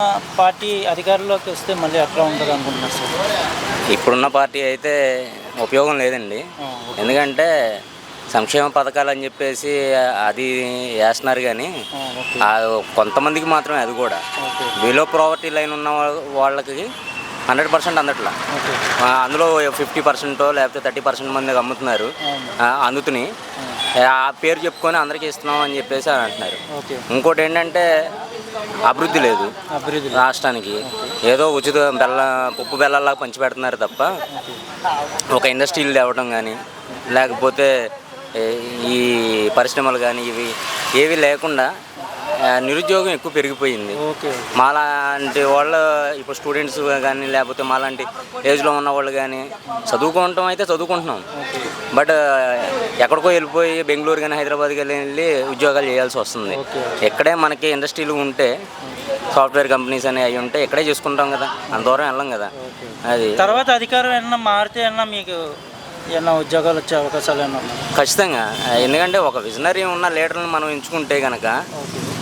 Party అధికారంలోకి వస్తే మళ్ళీ ఎట్లా ఉంటుంది అనుకుంటున్నారు సార్? ఇప్పుడున్న పార్టీ అయితే ఉపయోగం లేదండి. ఎందుకంటే సంక్షేమ పథకాలు అని చెప్పేసి అది వేస్తున్నారు కానీ ఓకే. కొంతమందికి మాత్రమే, అది కూడా బిలో ప్రావర్టీ లైన్ ఉన్న వాళ్ళకి 100% అందట్లా. ఓకే. అందులో 50% లేకపోతే 30% మందికి అమ్ముతున్నారు. అందుతుని ఆ పేరు చెప్పుకొని అందరికీ ఇస్తున్నాం అని చెప్పేసి అంటున్నారు. ఓకే. ఇంకోటి ఏంటంటే అభివృద్ధి లేదు రాష్ట్రానికి. ఏదో ఉచిత పప్పు బెల్లాలాగా పంచి పెడుతున్నారు తప్ప ఒక ఇండస్ట్రీలు తేవడం కానీ లేకపోతే ఈ పరిశ్రమలు కానీ ఏవి లేకుండా నిరుద్యోగం ఎక్కువ పెరిగిపోయింది. మాలాంటి వాళ్ళు ఇప్పుడు స్టూడెంట్స్ కానీ లేకపోతే మాలాంటి ఏజ్లో ఉన్న వాళ్ళు కానీ చదువుకోవటం అయితే చదువుకుంటున్నాం. బట్ ఎక్కడికో వెళ్ళిపోయి బెంగళూరు కానీ హైదరాబాద్కి వెళ్ళి ఉద్యోగాలు చేయాల్సి వస్తుంది. ఎక్కడే మనకి ఇండస్ట్రీలు ఉంటే సాఫ్ట్వేర్ కంపెనీస్ అనేవి అవి ఉంటే ఇక్కడే చేసుకుంటాం కదా, అంత దూరం వెళ్ళాం కదా. అది తర్వాత అధికారం ఏమన్నా మారితే అన్నా మీకు ఏమన్నా ఉద్యోగాలు వచ్చే అవకాశాలు ఏమన్నా? ఖచ్చితంగా. ఎందుకంటే ఒక విజనరీ ఉన్న లీడర్ని మనం ఎంచుకుంటే కనుక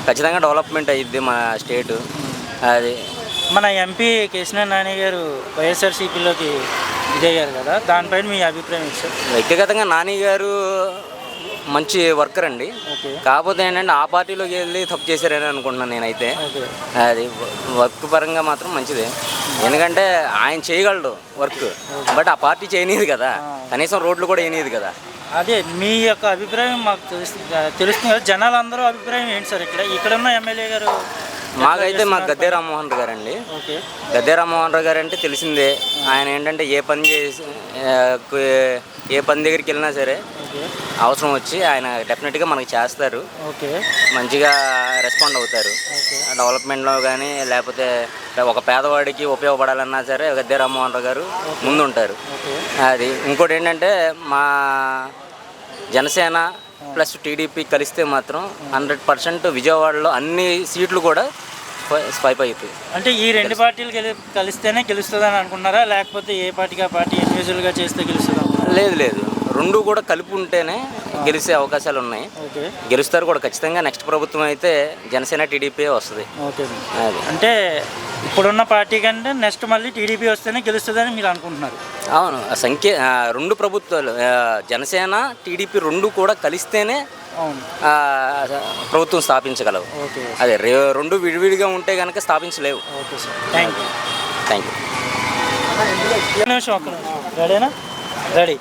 ఖచ్చితంగా డెవలప్మెంట్ అయ్యిద్ది మన స్టేటు. అది మన ఎంపీ కేశినేని నాని గారు వైఎస్ఆర్సీపీలోకి ఇదయ్యారు కదా, దానిపైన మీ అభిప్రాయం సార్? వ్యక్తిగతంగా నాని గారు మంచి వర్కర్ అండి. కాకపోతే ఏంటంటే ఆ పార్టీలోకి వెళ్ళి తప్పు చేశారని అనుకుంటున్నాను నేనైతే. అది వర్క్ పరంగా మాత్రం మంచిదే, ఎందుకంటే ఆయన చేయగలడు వర్క్, బట్ ఆ పార్టీ చేయనీది కదా, కనీసం రోడ్లు కూడా వేయనీది కదా. అదే మీ యొక్క అభిప్రాయం మాకు తెలుస్తుంది కదా, జనాలందరూ అభిప్రాయం ఏంటి సార్? ఇక్కడ ఉన్న ఎమ్మెల్యే గారు మాకైతే గద్దే రామ్మోహన్ రావు గారండి. గద్దే రామ్మోహన్ రావు గారు అంటే తెలిసిందే. ఆయన ఏంటంటే ఏ పని దగ్గరికి వెళ్ళినా సరే అవసరం వచ్చి ఆయన డెఫినెట్గా మనకి చేస్తారు. మంచిగా రెస్పాండ్ అవుతారు. డెవలప్మెంట్లో కానీ లేకపోతే ఒక పేదవాడికి ఉపయోగపడాలన్నా సరే గద్దే రామ్మోహన్ రావు గారు ముందుంటారు. అది ఇంకోటి ఏంటంటే మా జనసేన ప్లస్ టీడీపీ కలిస్తే మాత్రం 100% విజయవాడలో అన్ని సీట్లు కూడా స్వైప్ అవుతాయి. అంటే ఈ రెండు పార్టీలు కలిస్తేనే గెలుస్తుందని అనుకున్నారా, లేకపోతే ఏ పార్టీకి ఆ పార్టీ ఇండివిజువల్గా చేస్తే గెలుస్తుందా? లేదు, రెండు కూడా కలిపి ఉంటేనే గెలిచే అవకాశాలు ఉన్నాయి. గెలుస్తారు కూడా ఖచ్చితంగా. నెక్స్ట్ ప్రభుత్వం అయితే జనసేన టీడీపీ వస్తుంది. అంటే ఇప్పుడున్న పార్టీ కంటే నెక్స్ట్ మళ్ళీ టీడీపీ వస్తేనే గెలుస్తుందని మీరు అనుకుంటున్నారు? అవును. రెండు ప్రభుత్వాలు జనసేన టీడీపీ రెండు కూడా కలిస్తేనే ప్రభుత్వం స్థాపించగలవు. అదే రెండు విడివిడిగా ఉంటే కనుక స్థాపించలేవు. Thank you. రెడీనా? రెడీ.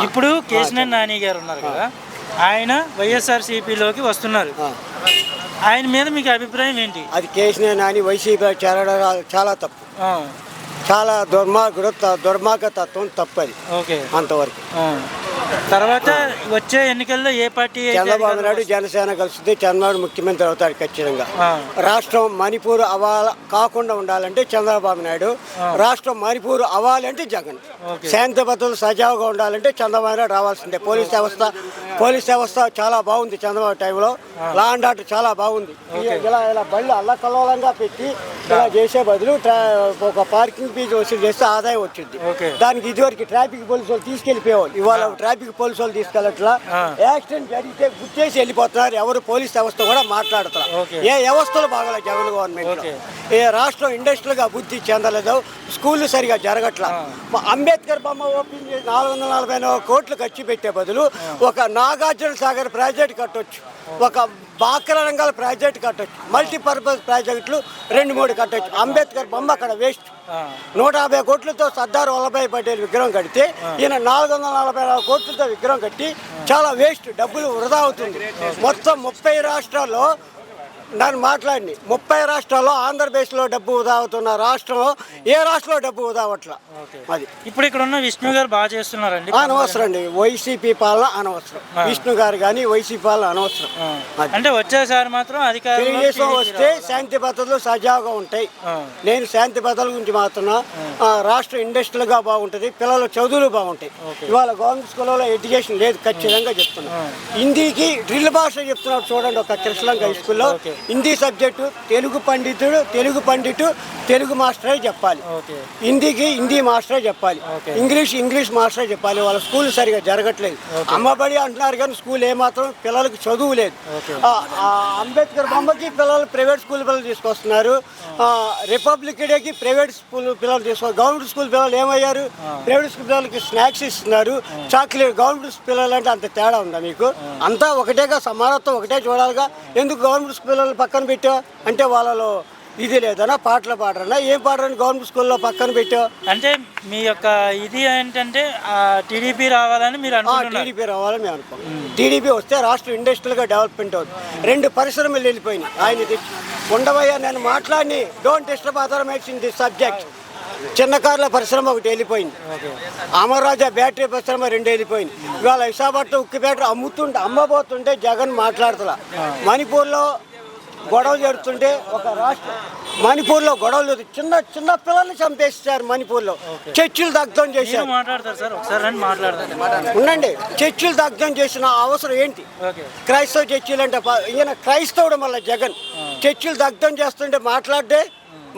ఇప్పుడు కేశినేని నాని గారు ఉన్నారు కదా, ఆయన వైఎస్ఆర్సీపీలోకి వస్తున్నారు. ఆయన మీద మీకు అభిప్రాయం ఏంటి? అది కేశినేని నాని వైసీపీ చేరడం చాలా తప్పు, చాలా దుర్మార్గతత్వం తప్పు. అది అంతవరకు. తర్వాత వచ్చే ఎన్నికల్లో ఏ పార్టీ? చంద్రబాబు నాయుడు జనసేన కలుస్తుంది. చంద్రబాబు ముఖ్యమంత్రి అవుతాడు ఖచ్చితంగా. రాష్ట్రం మణిపూర్ కాకుండా ఉండాలంటే చంద్రబాబు నాయుడు, రాష్ట్రం మణిపూర్ అవ్వాలంటే జగన్. శాంతి భద్రతలు సజావుగా ఉండాలంటే చంద్రబాబు నాయుడు రావాల్సిందే. పోలీస్ వ్యవస్థ చాలా బాగుంది చంద్రబాబు టైంలో. లా అండ్ ఆర్డర్ చాలా బాగుంది. ఇలా బళ్ళు అల్లకల్లోలంగా పెట్టి ఇలా చేసే బదులు ఒక పార్కింగ్ ఫీజు వసూలు చేస్తే ఆదాయం వచ్చింది. దానికి ఇదివరకు ట్రాఫిక్ పోలీసు వాళ్ళు తీసుకెళ్లిపోయేవాళ్ళు, ఇవాళ ట్రాఫిక్ పోలీసు వాళ్ళు తీసుకెళ్ళట్లా. యాక్సిడెంట్ జరిగితే గుర్తేసి వెళ్ళిపోతున్నారు. ఎవరు పోలీస్ వ్యవస్థ కూడా మాట్లాడుతున్నారు. ఏ వ్యవస్థలు బాగోలేదు జగన్ గవర్నమెంట్. ఏ రాష్ట్రం ఇండస్ట్రియల్గా అభివృద్ధి చెందలేదు. స్కూళ్ళు సరిగా జరగట్లా. అంబేద్కర్ బొమ్మ ఓపెన్ చేసి 440 కోట్లు ఖర్చు పెట్టే బదులు ఒక నాగార్జున సాగర్ ప్రాజెక్ట్ కట్టొచ్చు, ఒక బాక్రా రంగాల ప్రాజెక్ట్ కట్టొచ్చు, మల్టీపర్పస్ ప్రాజెక్టులు 2-3 కట్టొచ్చు. అంబేద్కర్ బొమ్మ అక్కడ వేస్ట్. 150 కోట్లతో సర్దార్ వల్లభాయ్ పటేల్ విగ్రహం కడితే ఈయన 444 కోట్లతో విగ్రహం కట్టి చాలా వేస్ట్, డబ్బులు వృధా అవుతుంది. మొత్తం 30 రాష్ట్రాల్లో దాన్ని మాట్లాడి 30 రాష్ట్రాల్లో ఆంధ్రప్రదేశ్లో డబ్బు వృధా అవుతున్న రాష్ట్రం ఏ రాష్ట్రంలో డబ్బు వృధా అవట్లా. అది ఇప్పుడు ఇక్కడ ఉన్న విష్ణు గారు బాగా చేస్తున్నారండి. అనవసరం అండి, వైసీపీ పాలన అనవసరం. విష్ణు గారు కానీ వైసీపీ పాలన అనవసరం. అంటే వచ్చేసారి మాత్రం తెలుగుదేశం వస్తే శాంతి భద్రతలు సజావుగా ఉంటాయి. నేను శాంతి భద్రతల గురించి మాత్రం రాష్ట్రం ఇండస్ట్రియల్గా బాగుంటుంది, పిల్లల చదువులు బాగుంటాయి. ఇవాళ గవర్నమెంట్ స్కూల్లో ఎడ్యుకేషన్ లేదు, ఖచ్చితంగా చెప్తున్నాను. హిందీకి డ్రిల్ భాష చెప్తున్నాడు చూడండి ఒక కృష్ణలంక హై స్కూల్లో. హిందీ సబ్జెక్టు తెలుగు పండితుడు తెలుగు మాస్టరే చెప్పాలి, హిందీకి హిందీ మాస్టరే చెప్పాలి, ఇంగ్లీష్ మాస్టరే చెప్పాలి. వాళ్ళ స్కూల్ సరిగా జరగట్లేదు. అమ్మబడి అంటున్నారు కానీ స్కూల్ ఏమాత్రం పిల్లలకి చదువు లేదు. అంబేద్కర్ బొమ్మకి పిల్లలు ప్రైవేట్ స్కూల్ పిల్లలు తీసుకొస్తున్నారు, రిపబ్లిక్ డేకి ప్రైవేట్ స్కూల్ పిల్లలు తీసుకొస్తారు. గవర్నమెంట్ స్కూల్ పిల్లలు ఏమయ్యారు? ప్రైవేట్ స్కూల్ పిల్లలకి స్నాక్స్ ఇస్తున్నారు, చాక్లెట్. గవర్నమెంట్ పిల్లలు అంటే అంత తేడా ఉందా మీకు? అంతా ఒకటేగా, సమానత్వం ఒకటే చూడాలిగా. ఎందుకు గవర్నమెంట్ స్కూల్ పిల్లలు పక్కన పెట్టావు అంటే వాళ్ళలో ఇది లేదన్నా, పాటలు పాడరన్నా, ఏం పాడరని గవర్నమెంట్ స్కూల్లో పక్కన పెట్టావు అంటే మీ యొక్క ఇది ఏంటంటే టీడీపీ రావాలని మీరు అనుకుంటున్నారు? టీడీపీ రావాలని మేము అనుకుంటాం. టీడీపీ వస్తే రాష్ట్రం ఇండస్ట్రియల్గా డెవలప్మెంట్ అవుతుంది. 2 పరిశ్రమలు వెళ్ళిపోయినాయి. ఆయన తెచ్చి ఉండవయ్యా నేను మాట్లాడి don't disturb other makes in this subject. చిన్న కార్ల పరిశ్రమ ఒకటి వెళ్ళిపోయింది, అమర్రాజా బ్యాటరీ పరిశ్రమ 2 వెళ్ళిపోయింది. ఇవాళ విశాఖపట్నం ఉక్కు బ్యాటరీ అమ్మబోతుంటే జగన్ మాట్లాడుతున్నా. మణిపూర్లో గొడవలు జరుగుతుంటే మణిపూర్లో గొడవలు చిన్న చిన్న పిల్లల్ని చంపేస్తారు. మణిపూర్లో చర్చిలు దగ్ధం చేశారు. ఉండండి, చర్చిలు దగ్ధం చేసిన అవసరం ఏంటి? క్రైస్తవ చర్చిలు అంటే ఈయన క్రైస్తవుడు, మళ్ళీ జగన్ చర్చిలు దగ్ధం చేస్తుంటే మాట్లాడితే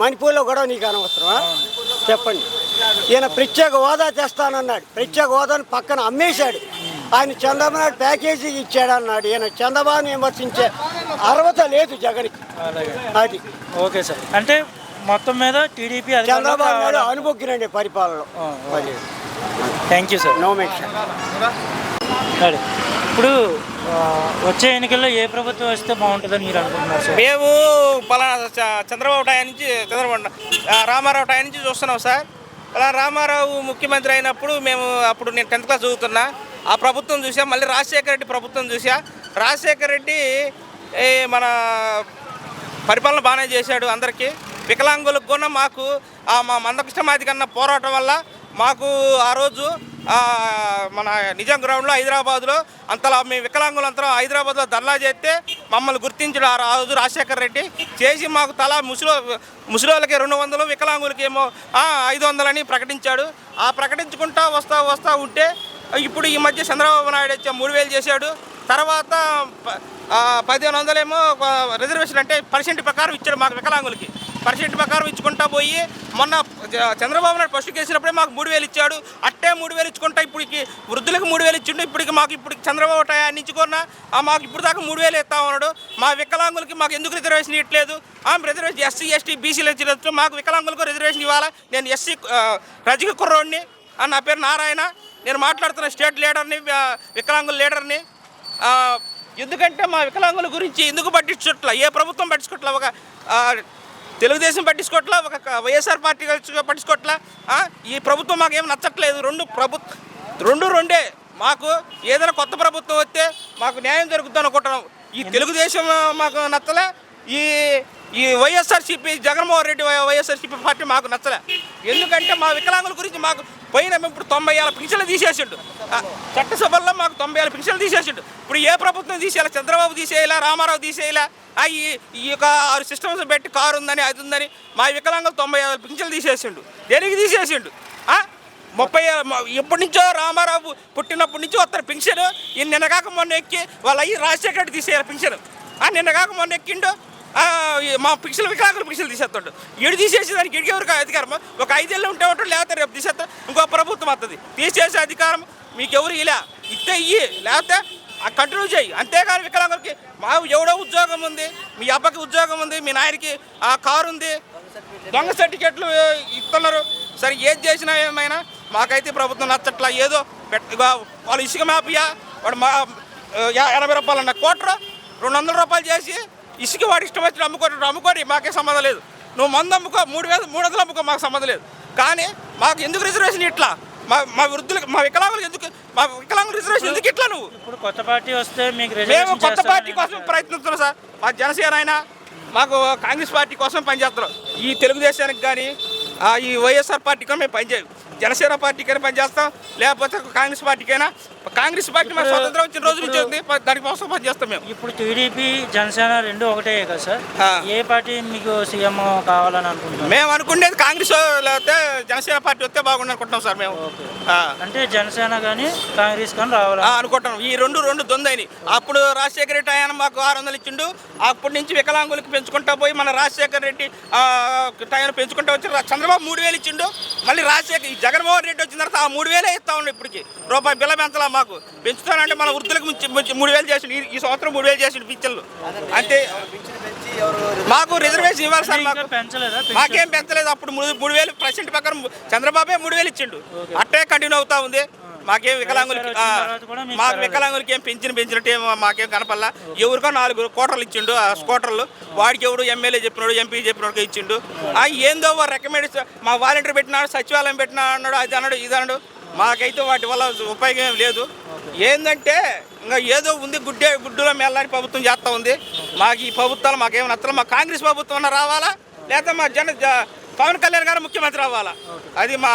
మణిపూర్లో గొడవ నీకు అనవసరమా? చెప్పండి. ఈయన ప్రత్యేక హోదా తెస్తానన్నాడు, ప్రత్యేక హోదాను పక్కన అమ్మేశాడు. ఆయన చంద్రబాబు నాయుడు ప్యాకేజీ ఇచ్చాడన్నాడు. ఈయన చంద్రబాబుని విమర్శించే అర్హత లేదు జగన్కి. అది ఓకే సార్. అంటే మొత్తం మీద టీడీపీ చంద్రబాబు నాయుడు అనుభవించండి పరిపాలనలో. Thank you sir. No mention. ఇప్పుడు వచ్చే ఎన్నికల్లో ఏ ప్రభుత్వం వస్తే బాగుంటుందని మీరు అనుకుంటున్నారు సార్? మేము పలానా చంద్రబాబు టైం నుంచి రామారావు టైం నుంచి చూస్తున్నాం సార్. అలా రామారావు ముఖ్యమంత్రి అయినప్పుడు అప్పుడు నేను 10th క్లాస్ చదువుతున్నా. ఆ ప్రభుత్వం చూసా. మళ్ళీ రాజశేఖర రెడ్డి ప్రభుత్వం చూసా. రాజశేఖర రెడ్డి మన పరిపాలన బాగానే చేశాడు అందరికీ. వికలాంగులకు కూడా మాకు మా మందకృష్ణమాది కన్నా పోరాటం వల్ల మాకు ఆ రోజు మన నిజాం గ్రౌండ్లో హైదరాబాద్లో అంతలా మేము వికలాంగులంతా హైదరాబాద్లో ధర్నా చేస్తే మమ్మల్ని గుర్తించడం ఆ రోజు రాజశేఖర రెడ్డి చేసి మాకు తలా ముసలోళ్ళకి 200, వికలాంగులకి ఏమో 500 అని ప్రకటించాడు. ఆ ప్రకటించుకుంటా వస్తూ ఉంటే ఇప్పుడు ఈ మధ్య చంద్రబాబు నాయుడు వచ్చి 3000 చేశాడు. తర్వాత 1500 ఏమో రిజర్వేషన్ అంటే పర్సెంట్ ప్రకారం ఇచ్చాడు మాకు వికలాంగులకి. పర్సెంట్ ప్రకారం ఇచ్చుకుంటా పోయి మొన్న చంద్రబాబు నాయుడు ఫస్ట్ కేసినప్పుడే మాకు 3000 ఇచ్చాడు. అట్టే 3000 ఇచ్చుకుంటా ఇప్పటికి వృద్ధులకు 3000 ఇచ్చిండు. ఇప్పుడు చంద్రబాబు నుంచి కొన్నా మాకు ఇప్పుడు దాకా 3000 ఇస్తా ఉన్నాడు. మా వికలాంగులకి మాకు ఎందుకు రిజర్వేషన్ ఇవ్వట్లేదు? రిజర్వేషన్ ఎస్సీ ఎస్టీ బీసీలు ఇచ్చినట్టు మాకు వికలాంగులకు రిజర్వేషన్ ఇవ్వాలా. నేను ఎస్సీ రజక కుర్రోడిని, నా పేరు నారాయణ. నేను మాట్లాడుతున్న స్టేట్ లీడర్ని, వికలాంగుల లీడర్ని. ఎందుకంటే మా వికలాంగుల గురించి ఎందుకు పట్టించుకోవట్లా? ఏ ప్రభుత్వం పట్టించుకోవట్లా? ఒక తెలుగుదేశం పట్టించుకోవట్లా, ఒక వైఎస్ఆర్ పార్టీ పట్టించుకోవట్లా. ఈ ప్రభుత్వం మాకు ఏం నచ్చట్లేదు. రెండే మాకు ఏదైనా కొత్త ప్రభుత్వం వస్తే మాకు న్యాయం జరుగుతుంది అనుకుంటున్నాం. ఈ తెలుగుదేశం మాకు నచ్చలే, ఈ వైఎస్ఆర్సీపీ జగన్మోహన్ రెడ్డి వైఎస్ఆర్సీపీ పార్టీ మాకు నచ్చలే. ఎందుకంటే మా వికలాంగుల గురించి మాకు ఇప్పుడు 90,000 పింఛన్లు తీసేసిండు. చట్టసభల్లో మాకు 90,000 పింఛన్లు తీసేసిండు. ఇప్పుడు ఏ ప్రభుత్వం తీసేయాలి? చంద్రబాబు తీసేయాలా, రామారావు తీసేయాలా? ఈ యొక్క సిస్టమ్స్ పెట్టి కారు ఉందని అది ఉందని మా వికలాంగులు 90,000 పింఛన్లు తీసేసిండు. దేనికి తీసేసిండు? 30 ఎప్పటి నుంచో రామారావు పుట్టినప్పటి నుంచి వస్తారు పింఛను. నిన్నగాక మొన్న ఎక్కి వాళ్ళు రాజశేఖర రెడ్డి తీసేయాలి పింఛను. నిన్నగాక మొన్న ఎక్కిండు మా పింఛన్లు వికలాంగుల పింఛన్లు తీసేస్తాడు. తీసేసి దానికి ఎవరికి అధికారం? ఒక 5 ఏళ్ళు ఉంటే ఉంటాడు, లేకపోతే రేపు తీసేస్తా ఇంకో ప్రభుత్వం వస్తుంది. తీసేసే అధికారం మీకు ఎవరు ఇలా ఇస్తే లేకపోతే కంటిన్యూ చేయి. అంతేగాని వికలాంగులకి ఎవడో ఉద్యోగం ఉంది, మీ అబ్బకి ఉద్యోగం ఉంది, మీ నాయనకి కారు ఉంది, దొంగ సర్టిఫికెట్లు ఇస్తున్నారు. సరే ఏది చేసినా ఏమైనా మాకైతే ప్రభుత్వం నచ్చట్లా. ఏదో వాళ్ళు ఇసుక మాఫియా వాడు 80 రూపాయలు అన్న కోట్ర 200 రూపాయలు చేసి ఇసుక వాడు ఇష్టం వచ్చి అమ్ముకోని మాకే సంబంధం లేదు. నువ్వు మందు అమ్ముకో, 300 అమ్ముకో, మాకు సంబంధం లేదు. కానీ మాకు ఎందుకు రిజర్వేషన్ ఇట్లా? మా వృద్ధులకు, మా వికలాంగులకు ఎందుకు? మా వికలాంగుల రిజర్వేషన్ ఎందుకు ఇట్లా? నువ్వు ఇప్పుడు కొత్త పార్టీ వస్తే మేము కొత్త పార్టీ కోసం ప్రయత్నిస్తున్నాం సార్. మా జనసేన అయినా మాకు కాంగ్రెస్ పార్టీ కోసం పనిచేస్తున్నాం. ఈ తెలుగుదేశానికి కానీ ఈ వైఎస్ఆర్ పార్టీ కానీ మేము పనిచేయం. జనసేన పార్టీకైనా పనిచేస్తాం, లేకపోతే కాంగ్రెస్ పార్టీకైనా. కాంగ్రెస్ పార్టీ మన స్వతంత్రం వచ్చిన రోజు నుంచి ఉంది, దానికోసం పనిచేస్తాం మేము. ఇప్పుడు టీడీపీ జనసేన రెండు ఒకటే కదా సార్? ఏ పార్టీ మీకు సీఎం కావాలని అనుకుంటున్నాం? మేము అనుకునేది కాంగ్రెస్ లేకపోతే జనసేన పార్టీ వస్తే బాగుంది అనుకుంటున్నాం సార్ మేము. అంటే జనసేన కానీ కాంగ్రెస్ కానీ రావాలి అనుకుంటున్నాం. ఈ రెండు దొందని. అప్పుడు రాజశేఖర రెడ్డి ఆయన మాకు 600 ఇచ్చిండు. అప్పటి నుంచి వికలాంగులకు పెంచుకుంటా పోయి మన రాజశేఖర రెడ్డి టైం పెంచుకుంటా వచ్చి చంద్రబాబు 3000 ఇచ్చిండు. మళ్ళీ రాజశేఖర్ జగన్మోహన్ రెడ్డి వచ్చిన తర్వాత ఆ 3000 ఇస్తా ఉన్నాడు. ఇప్పటికి రూపాయి బిల్ల పెంచలా మాకు. పెంచుతానంటే మన వృద్ధులకు 3000 చేసిండు. ఈ సంవత్సరం 3000 చేసిండు పింఛన్లు. అంటే మాకు రిజర్వేషన్ ఇవ్వాలి సార్. మాకేం పెంచలేదు. అప్పుడు 3000 ప్రెసిడెంట్ ప్రకారం చంద్రబాబే 3000 ఇచ్చిండు. అట్టే కంటిన్యూ అవుతా ఉంది. మాకేం వికలాంగులకి ఏం పెంచినట్టు మాకేం కనపల్లా. ఎవరికో 4 కోటర్లు ఇచ్చిండు. ఆ స్కూటర్లు వాడికి ఎవడు ఎమ్మెల్యే చెప్పినాడు, ఎంపీ చెప్పినాడు ఇచ్చిండు. ఏందో రికమెండ్ మా వాలంటీర్ పెట్టినాడు, సచివాలయం పెట్టినా అన్నాడు, అది అన్నాడు, ఇది అన్నాడు. మాకైతే వాటి వల్ల ఉపయోగం ఏం లేదు. ఏంటంటే ఇంకా ఏదో ఉంది, గుడ్డులో మెల్లని ప్రభుత్వం చేస్తూ ఉంది. మాకు ఈ ప్రభుత్వాలు మాకేం నచ్చలేదు. మా కాంగ్రెస్ ప్రభుత్వం రావాలా, లేదా మా పవన్ కళ్యాణ్ గారు ముఖ్యమంత్రి అవ్వాలా, అది మా.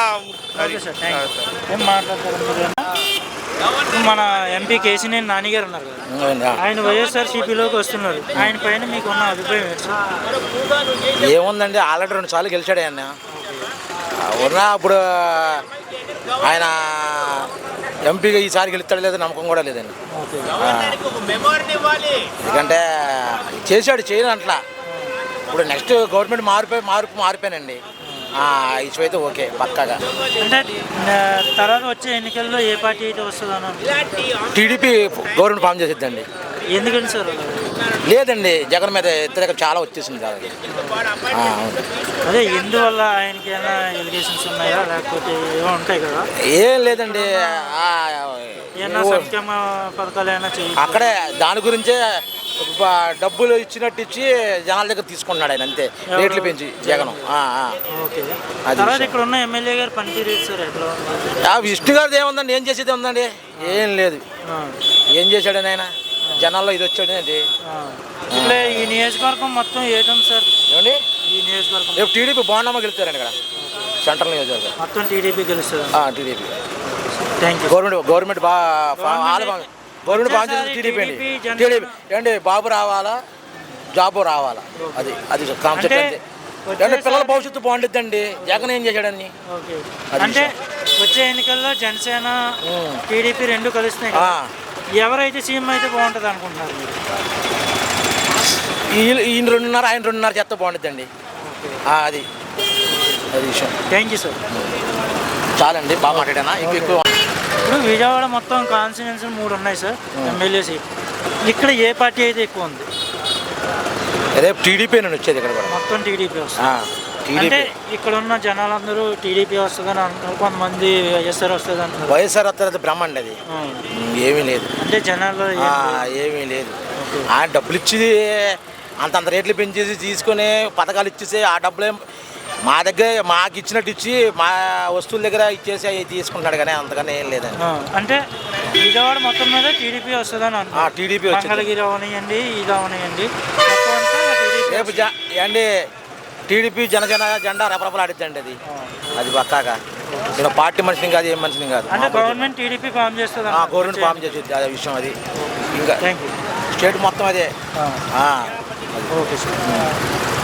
మన ఎంపీ కేసీనేని నాని గారు ఉన్నారు కదా, ఆయన వైఎస్ఆర్సీపీలోకి వస్తున్నారు. ఆయన పైన మీకు ఉన్న అభిప్రాయం ఏంటి సార్? ఏముందండి, ఆల్రెడీ 2 సార్లు గెలిచాడు ఆయన. ఉన్నా ఇప్పుడు ఆయన ఎంపీగా ఈసారి గెలుస్తాడు లేదో నమ్మకం కూడా లేదండి. ఎందుకంటే చేశాడు, చేయను అట్లా. ఇప్పుడు నెక్స్ట్ గవర్నమెంట్ మారిపోయానండి. ఇష్యూ అయితే ఓకే పక్కాగా. అంటే తర్వాత వచ్చే ఎన్నికల్లో ఏ పార్టీ అయితే వస్తుందన్న? టీడీపీ గవర్నమెంట్ ఫామ్ చేసిద్దండి. ఎందుకని సార్? లేదండి, జగన్ మీద వ్యతిరేకత చాలా వచ్చేసింది కాబట్టి. అదే ఎందువల్ల ఆయనకి ఏమైనా ఎలిగేషన్స్ ఉన్నాయా, లేకపోతే ఏమో ఉంటాయి కదా? ఏం లేదండి, ఏమైనా సంక్షేమ పథకాలు ఏమైనా చేయాలి అక్కడే దాని గురించే డబ్బులు ఇచ్చినట్టు ఇచ్చి జనాల దగ్గర తీసుకుంటున్నాడు ఆయన, అంతే. రేట్లు పెంచి జగన్. తర్వాత ఇక్కడ ఉన్న ఎమ్మెల్యే గారు పనితీరు సార్ ఎట్లా? విష్ణు గారిది ఏముందండి, ఏం చేసేది ఉందండి, ఏం లేదు. ఏం చేశాడని ఆయన జనాల్లో ఇది వచ్చాడు అండి. ఇట్లా ఈ నియోజకవర్గం మొత్తం ఏటుంది సార్? ఏమండి, ఈ నియోజకవర్గం రేపు టీడీపీ బాగున్నామా గెలుస్తారండి ఇక్కడ సెంట్రల్ నియోజకవర్గం మొత్తం టీడీపీ గెలుస్తుంది. TDP thank you. Government government బాగా చేస్తుంది టీడీపీ అండి. టీడీపీ ఏంటి, బాబు రావాలా, జాబు రావాలా, అది కాన్సెప్ట్ అంతే. అంటే పిల్లల భవిష్యత్తు బాగుంటుందండి. జగన్ ఏం చేశాడని. అంటే వచ్చే ఎన్నికల్లో జనసేన టీడీపీ రెండు కలుస్తున్నాయి. ఎవరైతే సీఎం అయితే బాగుంటుంది అనుకుంటున్నారు? ఈయన 2.5 ఆయన 2.5 చేస్తే బాగుంటుందండి. అది విషయం. Thank you sir. చాలండి, బాగా మాట్లాడానా. ఎక్కువ ఇప్పుడు విజయవాడ మొత్తం కాన్స్టిట్యున్సీ 3 ఉన్నాయి సార్ ఎమ్మెల్యే సీట్. ఇక్కడ ఏ పార్టీ అయితే ఎక్కువ ఉంది? రేపు టీడీపీ నేను వచ్చేది ఇక్కడ కూడా మొత్తం టీడీపీ వస్తుంది. అంటే ఇక్కడ ఉన్న జనాలందరూ టీడీపీ వస్తుందని అంటున్నారు, కొంతమంది వైఎస్ఆర్ వస్తుంది అంటున్నారు. వైఎస్ఆర్ వస్తుంది బ్రహ్మ అండి, అది ఏమీ లేదు. అంటే జనాలు ఏమీ లేదు. ఆ డబ్బులు ఇచ్చి అంతంత రేట్లు పెంచేసి తీసుకొని పథకాలు ఇచ్చేసి ఆ డబ్బులు మా దగ్గర మాకు ఇచ్చినట్టు ఇచ్చి మా వస్తువుల దగ్గర ఇచ్చేసి అవి తీసుకుంటున్నాడు, కానీ అంతకన్నా ఏం లేదండి. అంటే విజయవాడ మొత్తం మీద టీడీపీ వస్తుందని అంటున్నారు. టీడీపీ మంగళగిరి అవనియండి, ఇది అవనియండి, రేపు అండి టీడీపీ జనసేన జెండా రెపరెపలాడిద్దండి. అది పక్కాగా. నేను పార్టీ మనిషిని కాదు, ఏం మనిషిని కాదు. అంటే గవర్నమెంట్ టీడీపీ ఫామ్ చేస్తుంది. గవర్నమెంట్ ఫామ్ చేసేది అదే విషయం. అది ఇంకా స్టేట్ మొత్తం అదే. Okay sir.